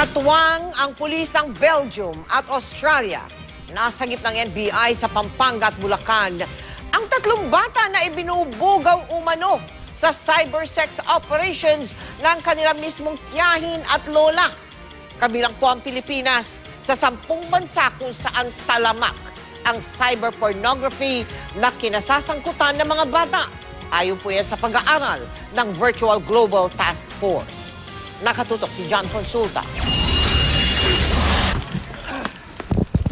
Katuwang ang pulis ng Belgium at Australia. Nasagip ng NBI sa Pampanga at Bulacan ang tatlong bata na ibinubugaw umano sa cybersex operations ng kanilang mismong tiyahin at lola. Kabilang po ang Pilipinas sa 10 bansa kung saan talamak ang cyberpornography na kinasasangkutan ng mga bata. Ayon po yan sa pag-aaral ng Virtual Global Task Force. Nakatutok si John Consulta.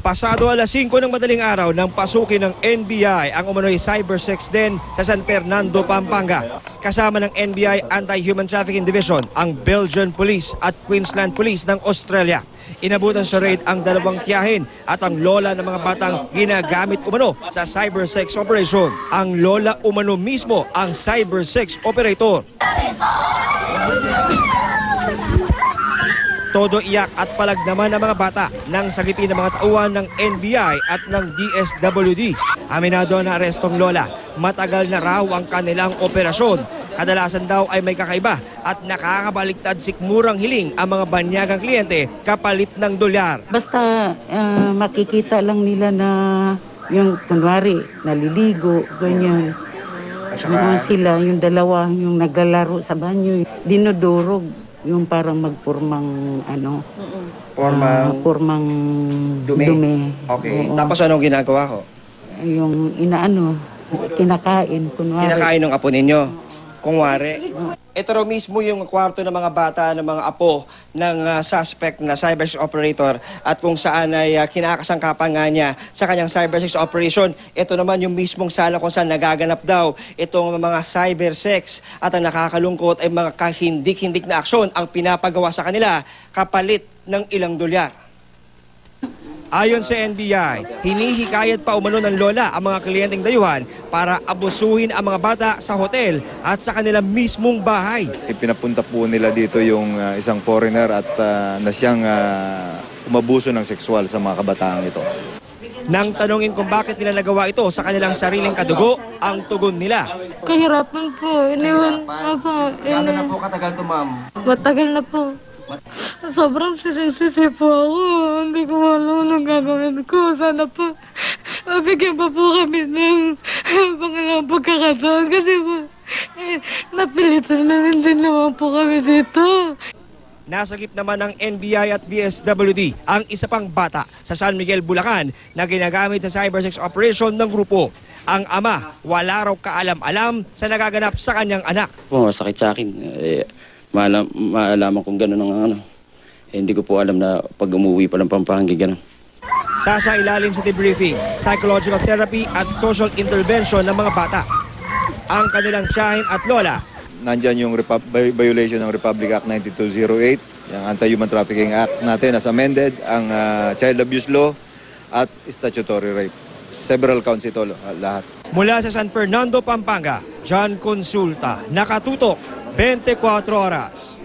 Pasado alas 5 ng madaling araw nang pasukin ng NBI ang umano'y cybersex den sa San Fernando, Pampanga. Kasama ng NBI Anti-Human Trafficking Division ang Belgian Police at Queensland Police ng Australia. Inabutan sa raid ang 2 tiyahin at ang lola ng mga batang ginagamit umano sa cybersex operation. Ang lola umano mismo ang cybersex operator. Todo iyak at palag naman ang mga bata nang sagipin ng mga tauhan ng NBI at ng DSWD. Aminado na arestong lola, matagal na raw ang kanilang operasyon. Kadalasan daw ay may kakaiba at nakakabaliktad sikmurang hiling ang mga banyagang kliyente kapalit ng dolyar. Basta makikita lang nila na yung kunwari naliligo, ganyan. Sila, yung dalawa, yung naglalaro sa banyo, dinodurog. Yung parang magpurmang purmang dumi. Okay. Oo. Tapos anong ginagawa ko? Yung kinakain. Kunwari. Kinakain ng apo ninyo. Kunwari. Ito raw mismo yung kwarto ng mga bata, ng mga apo ng suspect na cybersex operator at kung saan ay kinakasangkapan nga niya sa kanyang cybersex operation. Ito naman yung mismong sala kung saan nagaganap daw itong mga cybersex at ang nakakalungkot ay mga kahindik-hindik na aksyon ang pinapagawa sa kanila kapalit ng ilang dolyar. Ayon sa NBI, hinihikayat pa umano ng lola ang mga kliyenteng dayuhan para abusuhin ang mga bata sa hotel at sa kanilang mismong bahay. Pinapunta po nila dito yung isang foreigner at na siyang umabuso ng sexual sa mga kabataang ito. Nang tanungin kung bakit nila nagawa ito sa kanilang sariling kadugo, ang tugon nila. Kahirapan po. Iniwan na po. Gano'n na po katagal to, ma'am? Matagal na po. Sobrang sisi po ako. Hindi ko alam anong gagawin ko. Sana po mabigyan pa po kami ng pangalawang pagkakataon. Kasi po, napilitan na din naman po kami dito. Nasagip naman ng NBI at DSWD ang isa pang bata sa San Miguel, Bulacan na ginagamit sa cybersex operation ng grupo. Ang ama, wala raw kaalam-alam sa nagaganap sa kanyang anak. Masakit sa akin. Maalaman kung gano'n ang hindi ko po alam na pag umuwi pa ng Pampanga, gano'n. Sasa ilalim sa debriefing, psychological therapy at social intervention ng mga bata. Ang kanilang tiyahin at lola. Nandyan yung violation ng Republic Act 9208, yung Anti-Human Trafficking Act natin as amended, ang Child Abuse Law at Statutory Rape. Several counts ito lahat. Mula sa San Fernando, Pampanga, John Consulta, nakatutok 24 oras.